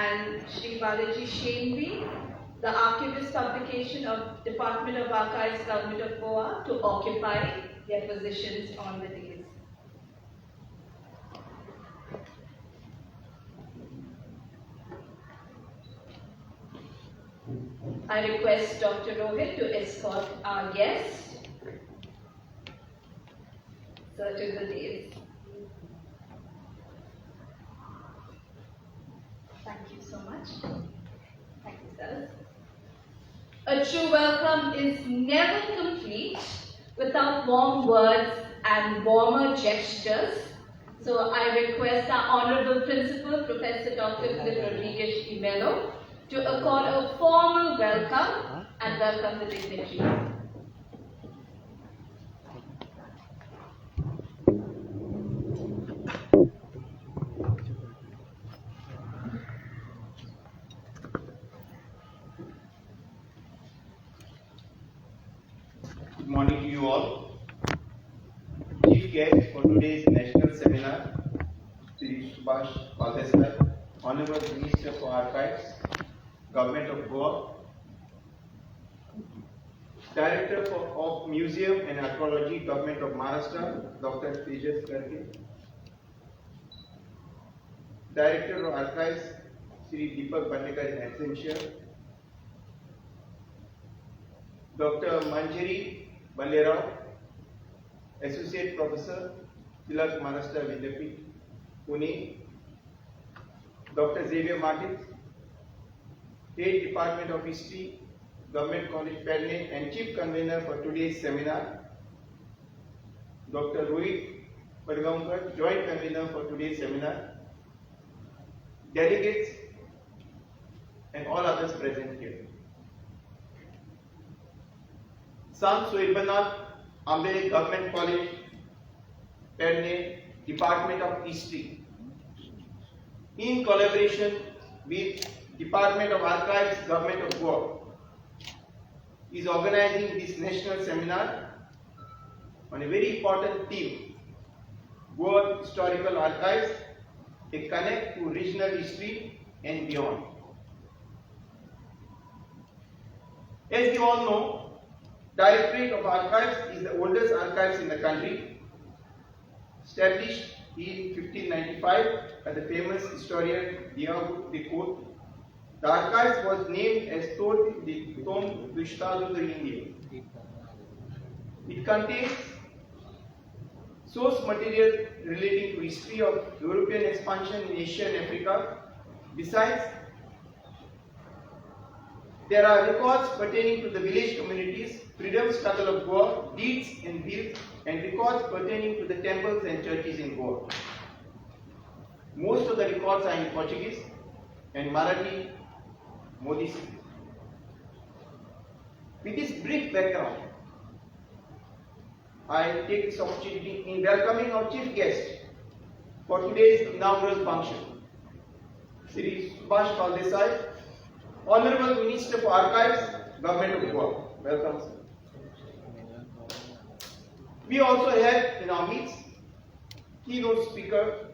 and Shri Balaji Shenvi, the archivist publication of Department of Archives, Government of Goa, to occupy their positions on the dais. I request Dr. Rohit to escort our guest to the dais. Thank you so much. Thank you, sirs. A true welcome is never complete without warm words and warmer gestures. So I request our Honorable Principal, Professor Dr. Philip Rodriguez Imelo, to accord a formal welcome and welcome the dignitaries. Good morning to you all. Chief guest for today's national seminar, Shri Subhash Paldesai, Honorable Minister for Archives, Government of Goa, Director of Museum and Archaeology, Government of Maharashtra, Dr. Tejas Karke, Director of Archives, Shri Deepak Bandekar in absentia, Dr. Manjari Ballerao, Associate Professor, Tilak Maharashtra Vidyapith, Pune, Dr. Xavier Martin, Head Department of History, Government College Perne and Chief Convener for today's seminar, Dr. Rohit Padgaonkar, Joint Convener for today's seminar, delegates and all others present here. Sant Soebanath Ambe Government College Perne, Department of History, in collaboration with Department of Archives, Government of Goa, is organizing this national seminar on a very important theme: Goa Historical Archives, a connect to regional history and beyond. As you all know, Directorate of Archives is the oldest archives in the country, established in 1595 by the famous historian Diego de Cote. The archives was named as Tom do Estado da India. It contains source material relating to history of European expansion in Asia and Africa. Besides, there are records pertaining to the village communities, freedom struggle of Goa, deeds and wills, and records pertaining to the temples and churches in Goa. Most of the records are in Portuguese and Marathi, Modi. With this brief background, I take this opportunity in welcoming our chief guest for today's inaugural function, Shri Subhash Paldesai, Honorable Minister for Archives, Government of Goa. Welcome, sir. We also have in our midst keynote speaker,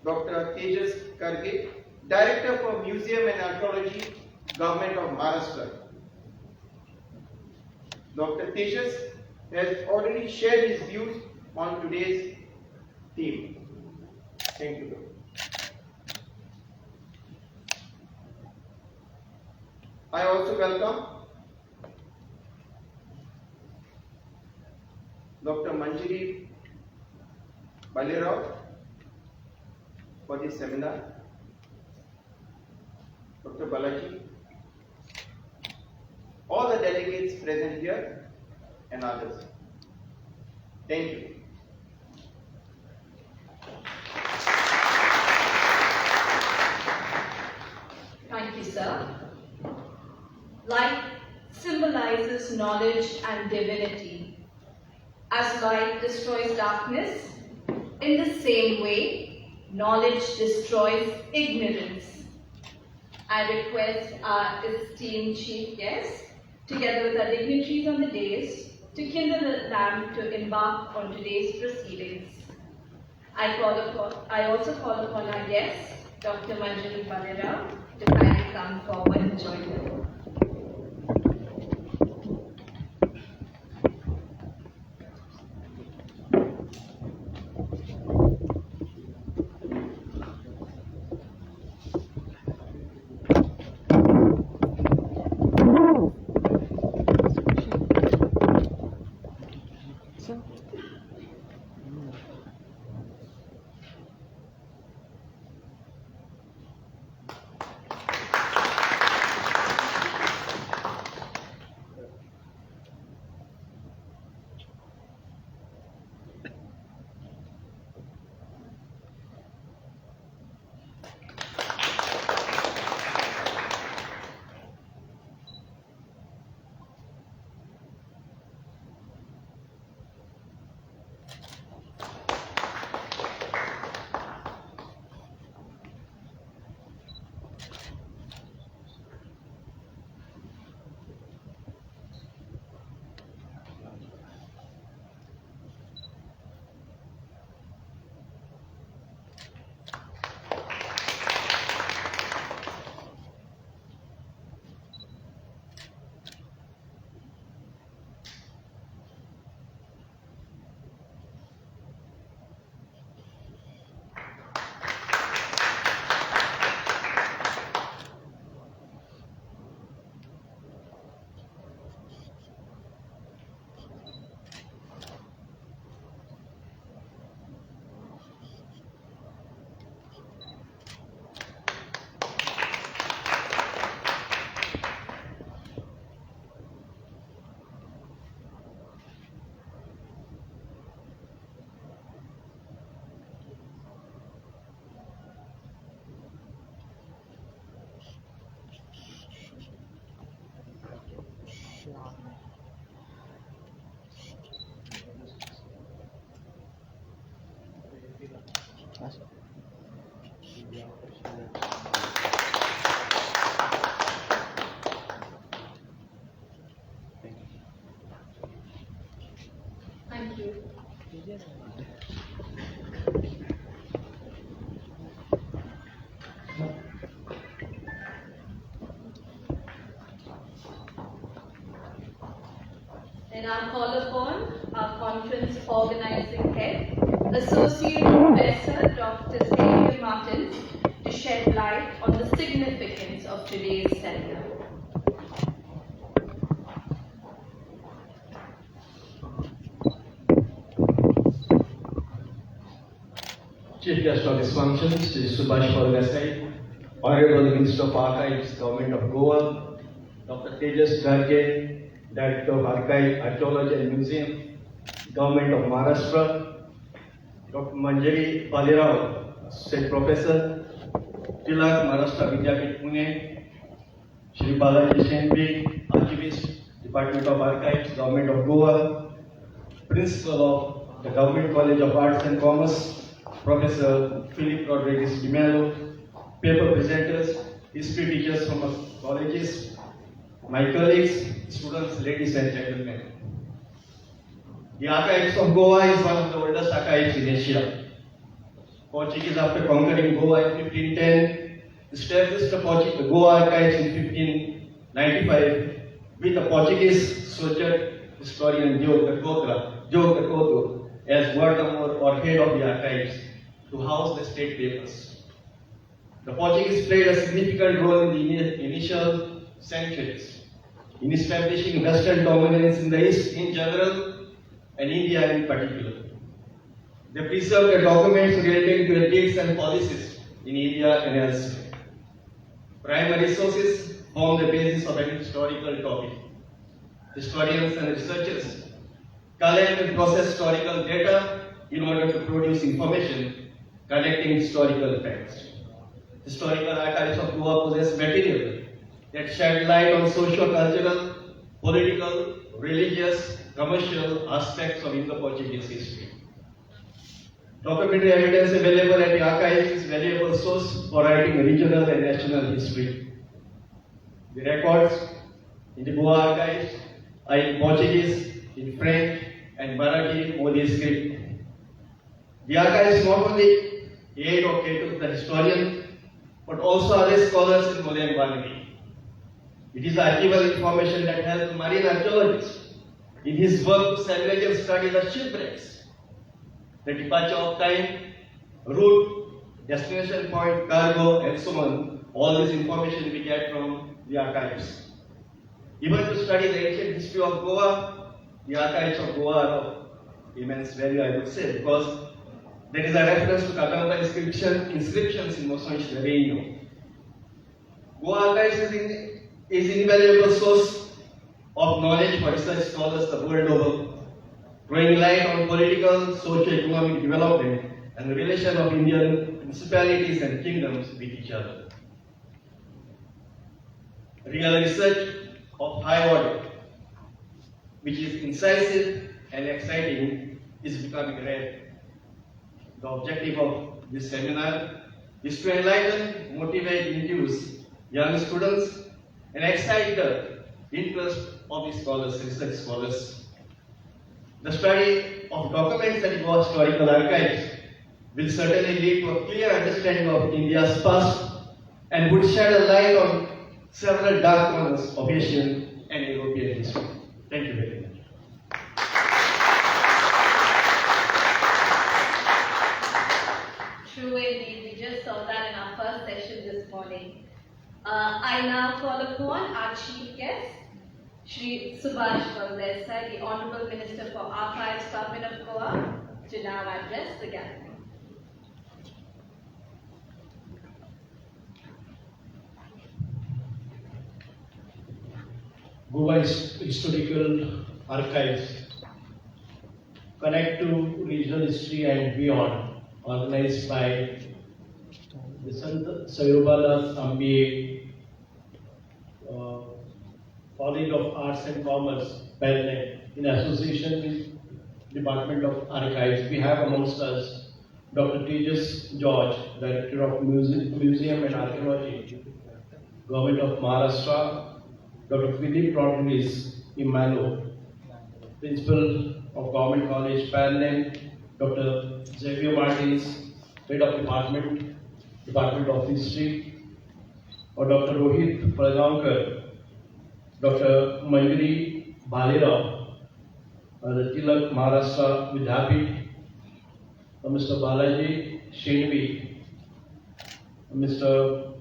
Dr. Tejas Karke, Director for Museum and Archaeology, Government of Maharashtra. Dr. Tejas has already shared his views on today's theme. Thank you, Doctor. I also welcome Dr. Manjari Ballerao for this seminar, Dr. Balaji, all the delegates present here and others. Thank you. Thank you, sir. Light symbolizes knowledge and divinity. As light destroys darkness, in the same way, knowledge destroys ignorance. I request our esteemed chief guest, together with our dignitaries on the dais, to kindle the lamp to embark on today's proceedings. I also call upon our guests Dr. Manjari Palera, to kindly come forward and join them. Thank you. And I'll call upon our conference organizing head, Associate Professor Dr. Xavier Martins, to shed light on the significance of today's seminar. Chief Guest of this function, Sri Subhash Pargasai, Honorable Minister of Archives, Government of Goa, Dr. Tejas Garge, Director of Archive, Archaeology and Museum, Government of Maharashtra, Dr. Manjari Palera, Associate Professor, Tilak Maharashtra Vidyapit Pune, Shri Balaji Shenbi, Archivist, Department of Archives, Government of Goa, Principal of the Government College of Arts and Commerce, Professor Philip Rodriguez de Mello, paper presenters, history teachers from our colleges, my colleagues, students, ladies and gentlemen. The Archives of Goa is one of the oldest archives in Asia. Portuguese, after conquering Goa in 1510, established the Goa Archives in 1595 with the Portuguese sojourner historian Diogo da Couto as warden or head of the archives to house the state papers. The Portuguese played a significant role in the initial centuries in establishing Western dominance in the East in general and India in particular. They preserved the documents relating to ethics and policies in India and elsewhere. Primary sources form the basis of any historical topic. Historians and researchers collect and process historical data in order to produce information connecting historical facts. Historical archives of Goa possess material that shed light on socio-cultural, political, religious, commercial aspects of Indo-Portuguese history. Documentary evidence available at the archives is a valuable source for writing regional and national history. The records in the Goa archives are in Portuguese, in French, and Marathi Modi script. The archives not only aid or cater to the historian, but also other scholars in Malay and Bangali. It is archival information that helps marine archaeologists in his work to salvage and study the shipwrecks, the departure of time, route, destination point, cargo, and so on. All this information we get from the archives. Even to study the ancient history of Goa, the archives of Goa are of immense value, I would say, because there is a reference to Kakamba inscriptions in Moções. Goa archives is invaluable source of knowledge for research scholars the world over, throwing light on political, socio-economic development and the relation of Indian principalities and kingdoms with each other. Real research of high order, which is incisive and exciting, is becoming rare. The objective of this seminar is to enlighten, motivate, induce young students and excite the interest of the scholars, research scholars. The study of documents and historical archives will certainly lead to a clear understanding of India's past and would shed a light on several dark corners of Asian and European history. Thank you very much. True indeed, we just saw that in our first session this morning. I now call upon our chief guest, Shri Subhash Desai, the Honorable Minister for Archives, Government of Goa, to now address the gathering. Goa Historical Archives connect to regional history and beyond, organized by the Sant Sayobala Ambiye College of Arts and Commerce, Belne, in association with Department of Archives. We have amongst us Dr. Tejas George, Director of Museum and Archaeology, Government of Maharashtra, Dr. Philip Rodriguez Imano, Principal of Government College, Belne, Dr. Xavier Martins, Head of Department of History, or Dr. Rohit Pragankar, Dr. Manjari Bhalera, the Tilak Maharashtra Vidyapit, Mr. Balaji Shenvi, Mr.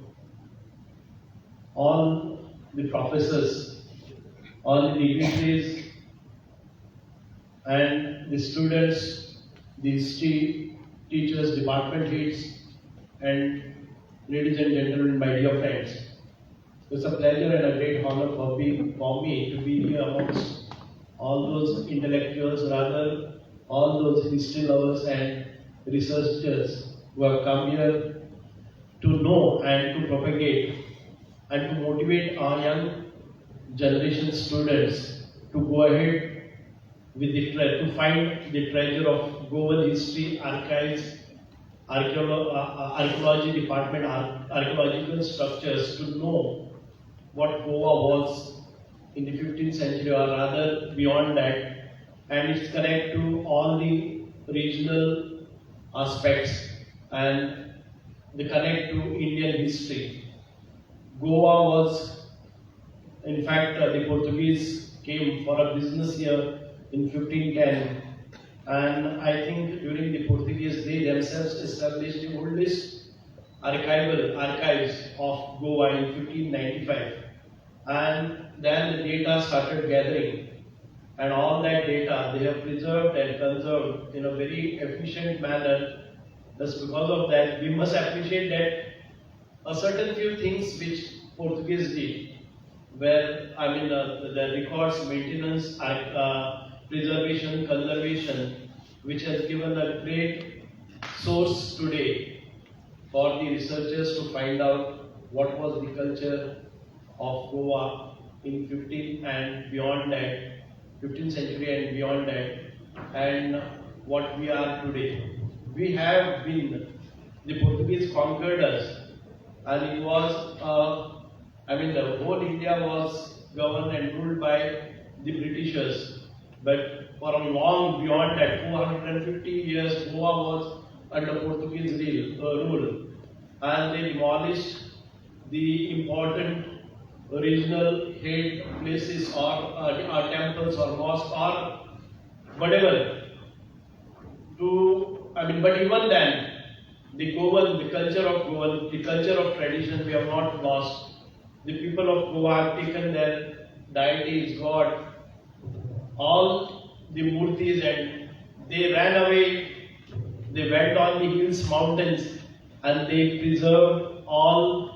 all the professors, all the dignitaries, and the students, the history teachers, department heads, and ladies and gentlemen, my dear friends. It's a pleasure and a great honor for me to be here amongst all those intellectuals, rather all those history lovers and researchers who have come here to know and to propagate and to motivate our young generation students to go ahead with to find the treasure of Goan history, archives, archaeology department, archaeological structures, to know what Goa was in the 15th century, or rather beyond that, and it's connect to all the regional aspects and the connect to Indian history. Goa was, in fact, the Portuguese came for a business here in 1510, and I think during the Portuguese they themselves established the oldest archives of Goa in 1595, and then the data started gathering, and all that data they have preserved and conserved in a very efficient manner. Thus, because of that, we must appreciate that a certain few things which Portuguese did, where the records, maintenance, preservation, conservation, which has given a great source today for the researchers to find out what was the culture of Goa in 15th and beyond that, 15th century and beyond that, and what we are today. We have been, the Portuguese conquered us, and it was, the whole India was governed and ruled by the Britishers, but for a long beyond that, 450 years, Goa was under Portuguese rule. and they demolished the important original head places or temples or mosques or whatever. But even then, the Goan, the culture of Goan, the culture of tradition, we have not lost. The people of Goa have taken their deities, God, all the murtis, and they ran away. They went on the hills, mountains, and they preserved all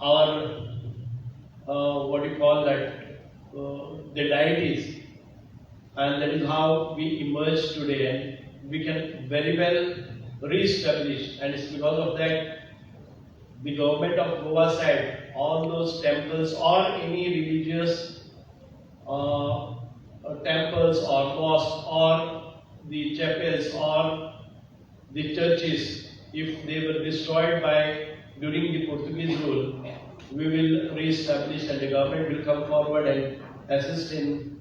our the deities, and that is how we emerge today, and we can very well re-establish. And it's because of that the government of Goa said all those temples or any religious temples or mosques or the chapels or the churches, if they were destroyed during the Portuguese rule, we will re-establish, and the government will come forward and assist in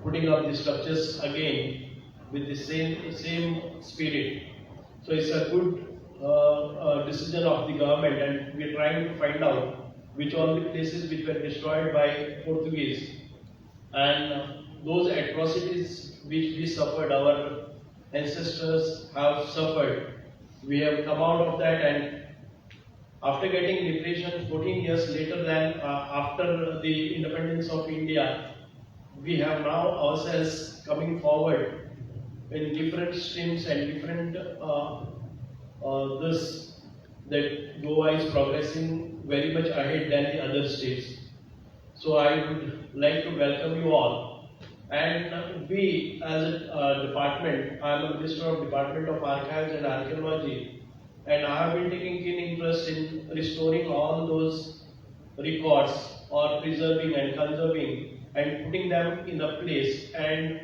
putting up the structures again with the same spirit. So it's a good decision of the government, and we are trying to find out which all the places which were destroyed by Portuguese, and those atrocities which we suffered, our ancestors have suffered. We have come out of that, and after getting liberation 14 years later than after the independence of India, we have now ourselves coming forward in different streams and different that Goa is progressing very much ahead than the other states. So I would like to welcome you all. And we as a department, I am a Minister of Department of Archives and Archaeology, and I have been taking keen interest in restoring all those records or preserving and conserving and putting them in a place. And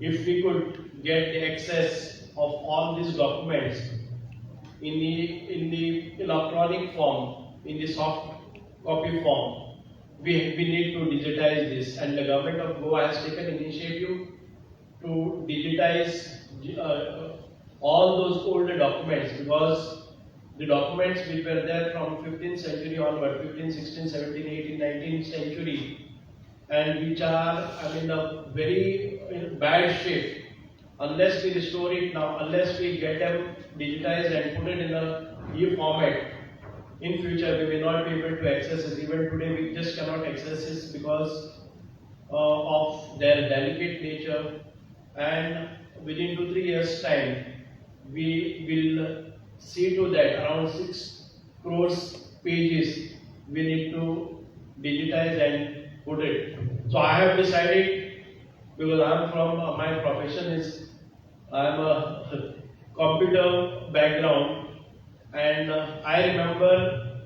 if we could get the access of all these documents in the electronic form, in the soft copy form, we need to digitize this, and the government of Goa has taken initiative to digitize all those older documents, because the documents which were there from 15th century onward, 15th, 16th, 17th, 18th, 19th century, and which are in a very bad shape, unless we restore it now, unless we get them digitized and put it in a e-format, in future we may not be able to access it. Even today we just cannot access it because of their delicate nature, and within 2-3 years time we will see to that around 6 crores pages we need to digitize and put it. So I have decided, because I am from my profession is I am a computer background, and I remember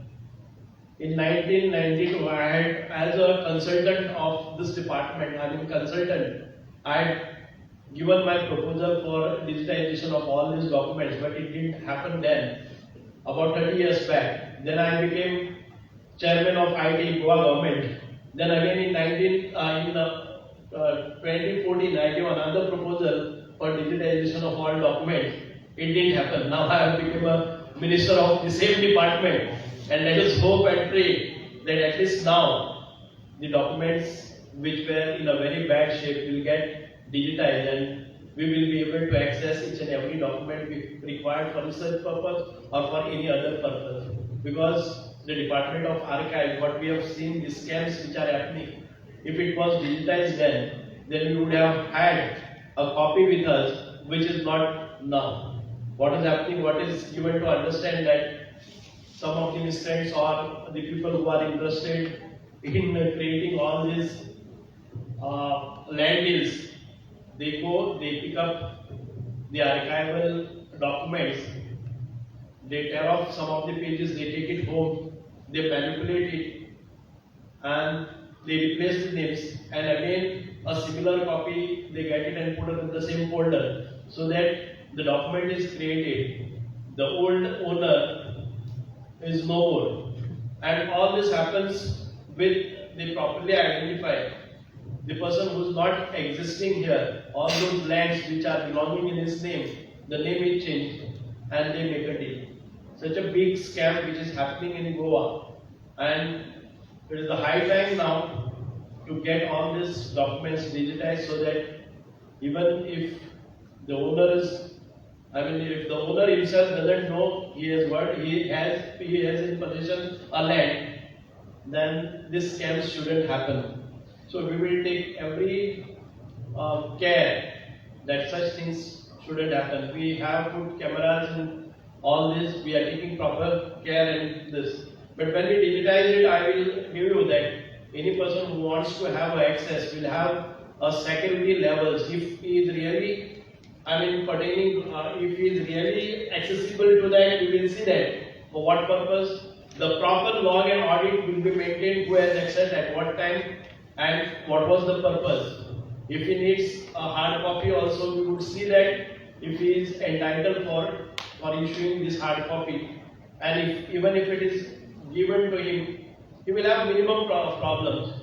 in 1992 I had, as a consultant of this department, I had given my proposal for digitization of all these documents, but it didn't happen then, about 30 years back. Then I became chairman of IT Goa government. Then again in 2014 I gave another proposal for digitization of all documents. It didn't happen. Now I have become a minister of the same department, and let us hope and pray that at least now the documents which were in a very bad shape will get digitized, and we will be able to access each and every document required for research purpose or for any other purpose. Because the Department of Archives, what we have seen, the scams which are happening, if it was digitized then we would have had a copy with us, which is not now. What is happening, what is given to understand that some of the miscreants or the people who are interested in creating all these land deals, they go, they pick up the archival documents, they tear off some of the pages, they take it home, they manipulate it, and they replace the names, and again a similar copy they get it and put it in the same folder, so that the document is created, the old owner is no more, and all this happens with the properly identified the person who is not existing here. All those lands which are belonging in his name, the name is changed, and they make a deal. such a big scam which is happening in Goa, and it is the high time now to get all these documents digitized so that even if the owner is, if the owner himself doesn't know he has in possession a land, then this scam shouldn't happen. So we will take every care that such things shouldn't happen. We have put cameras in all this. We are taking proper care in this. But when we digitize it, I will give you that any person who wants to have access will have a security levels. If he is really, if he is really accessible to that, we will see that. For what purpose? The proper log and audit will be maintained, who has access at what time and what was the purpose. If he needs a hard copy also, we would see that if he is entitled for issuing this hard copy, and even if it is given to him, he will have minimum problems.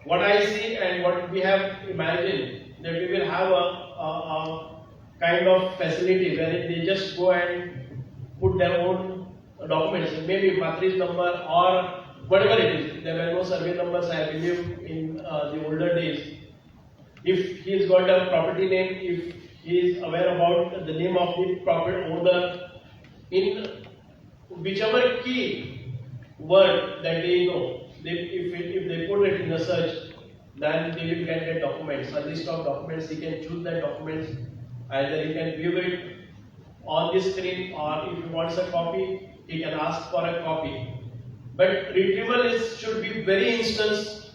What I see and what we have imagined, that we will have a kind of facility where they just go and put their own documents, maybe matriz number or whatever it is. There were no survey numbers, I believe, in the older days. If he has got a property name, if he is aware about the name of the property owner, in whichever key word that they know, if they put it in the search, then they will get the documents, a list of documents. He can choose the documents, either he can view it on the screen, or if he wants a copy, he can ask for a copy. But retrieval should be very instant.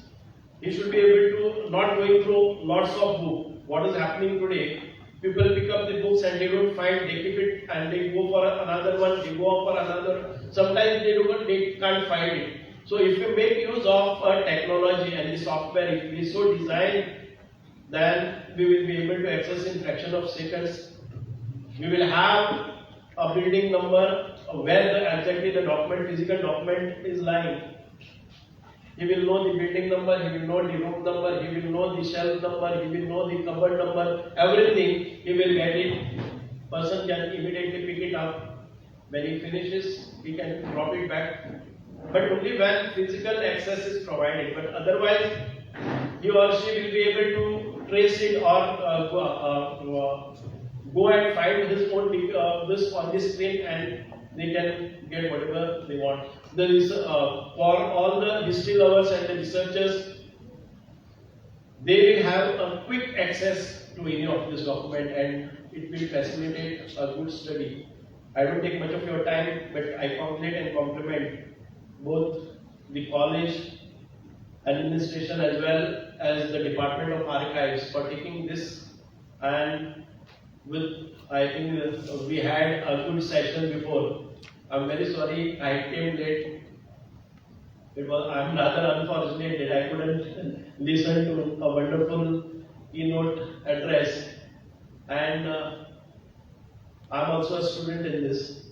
He should be able to, not going through lots of books. What is happening today? People pick up the books and they don't find, they keep it and they go for another one, they go for another. Sometimes they can't find it. So if we make use of technology and the software, if we so design, then we will be able to access in fraction of seconds. We will have a building number where exactly the document, physical document is lying. He will know the building number, he will know the room number, he will know the shelf number, he will know the cupboard number, everything he will get it. Person can immediately pick it up. When he finishes, he can drop it back. But only when physical access is provided. But otherwise, he or she will be able to trace it or go and find his own this on the screen, and they can get whatever they want. There is for all the history lovers and the researchers, they will have a quick access to any of this document, and it will facilitate a good study. I don't take much of your time, but I congratulate and compliment both the college administration as well as the Department of Archives for taking this, and I think we had a good session before. I'm very sorry I came late. I'm rather unfortunate that I couldn't listen to a wonderful keynote address, and I'm also a student in this.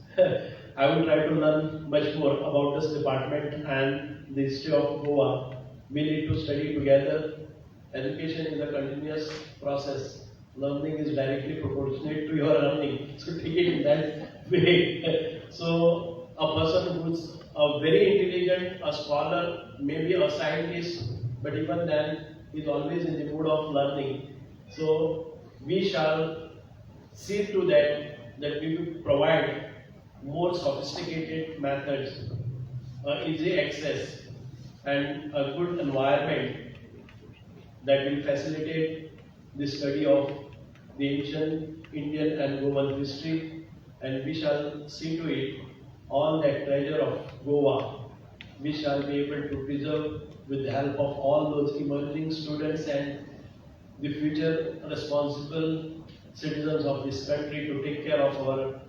I will try to learn much more about this department and the history of Goa. We need to study together. Education is a continuous process. Learning is directly proportionate to your learning. So take it in that way. So a person who's very intelligent, a scholar, maybe a scientist, but even then is always in the mood of learning. So we shall see to that we will provide more sophisticated methods, easy access, and a good environment that will facilitate the study of the ancient Indian and Goan history, and we shall see to it all that treasure of Goa we shall be able to preserve with the help of all those emerging students and the future responsible citizens of this country to take care of our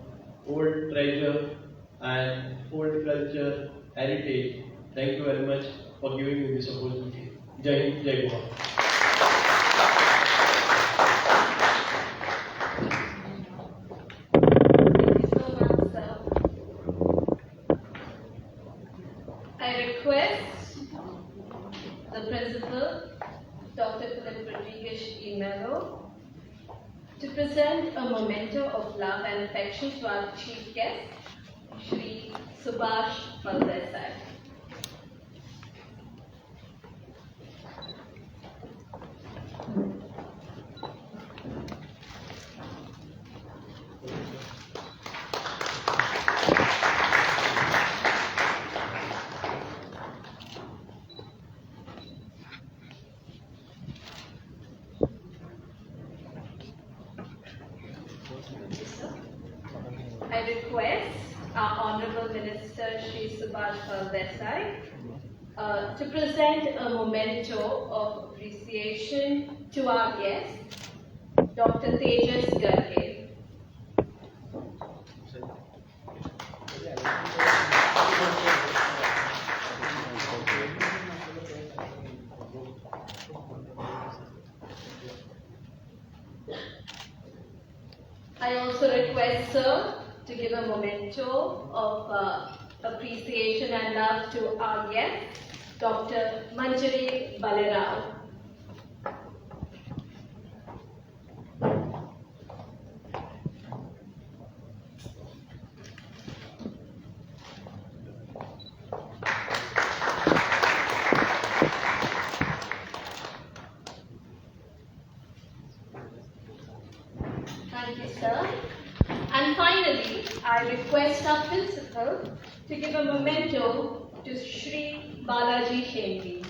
old treasure and old culture heritage. Thank you very much for giving me this opportunity. Jai Hind, Jai Goa. I request the principal, Dr. Philip Rodriguez E. Mello, to present a memento of love and affection to our chief guest, Subhash Desai. I request our Honorable Minister Shri Subhash Desai to present a memento of appreciation to our guest, Dr. Tejas Garge. I also request, sir, to give a memento of appreciation and love to our guest, Dr. Manjari Balerao. Thank you, sir. And finally, I request our principal to give a memento to Shri Balaji Shenvi.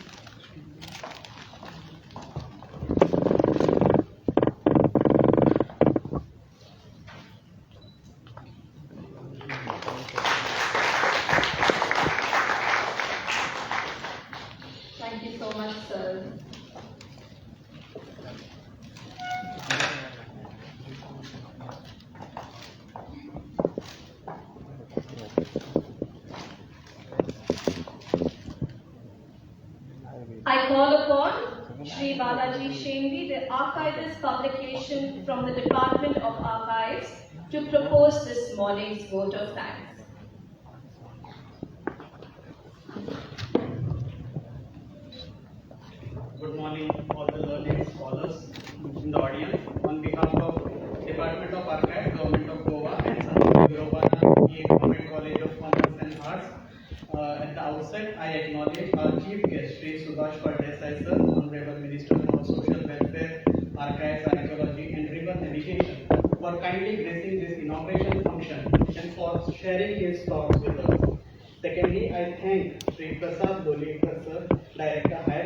Thank you so much, sir. I call upon Shri Balaji Shenvi, the archivist publication from the Department of Archives, to propose this morning's vote of thanks. Good morning, all the learned scholars in the audience. On behalf of Department of Archives, Government of Goa, and Sanskrit Government College of Commerce and Arts, at the outset, I acknowledge our chief guest, Shri Subhash Desai sir, Honorable Minister for Social Welfare, Archives, Archaeology, and River Navigation, for kindly gracing this inauguration function and for sharing his thoughts with us. Secondly, I thank Shri Prasad Dolekar sir, Director Higher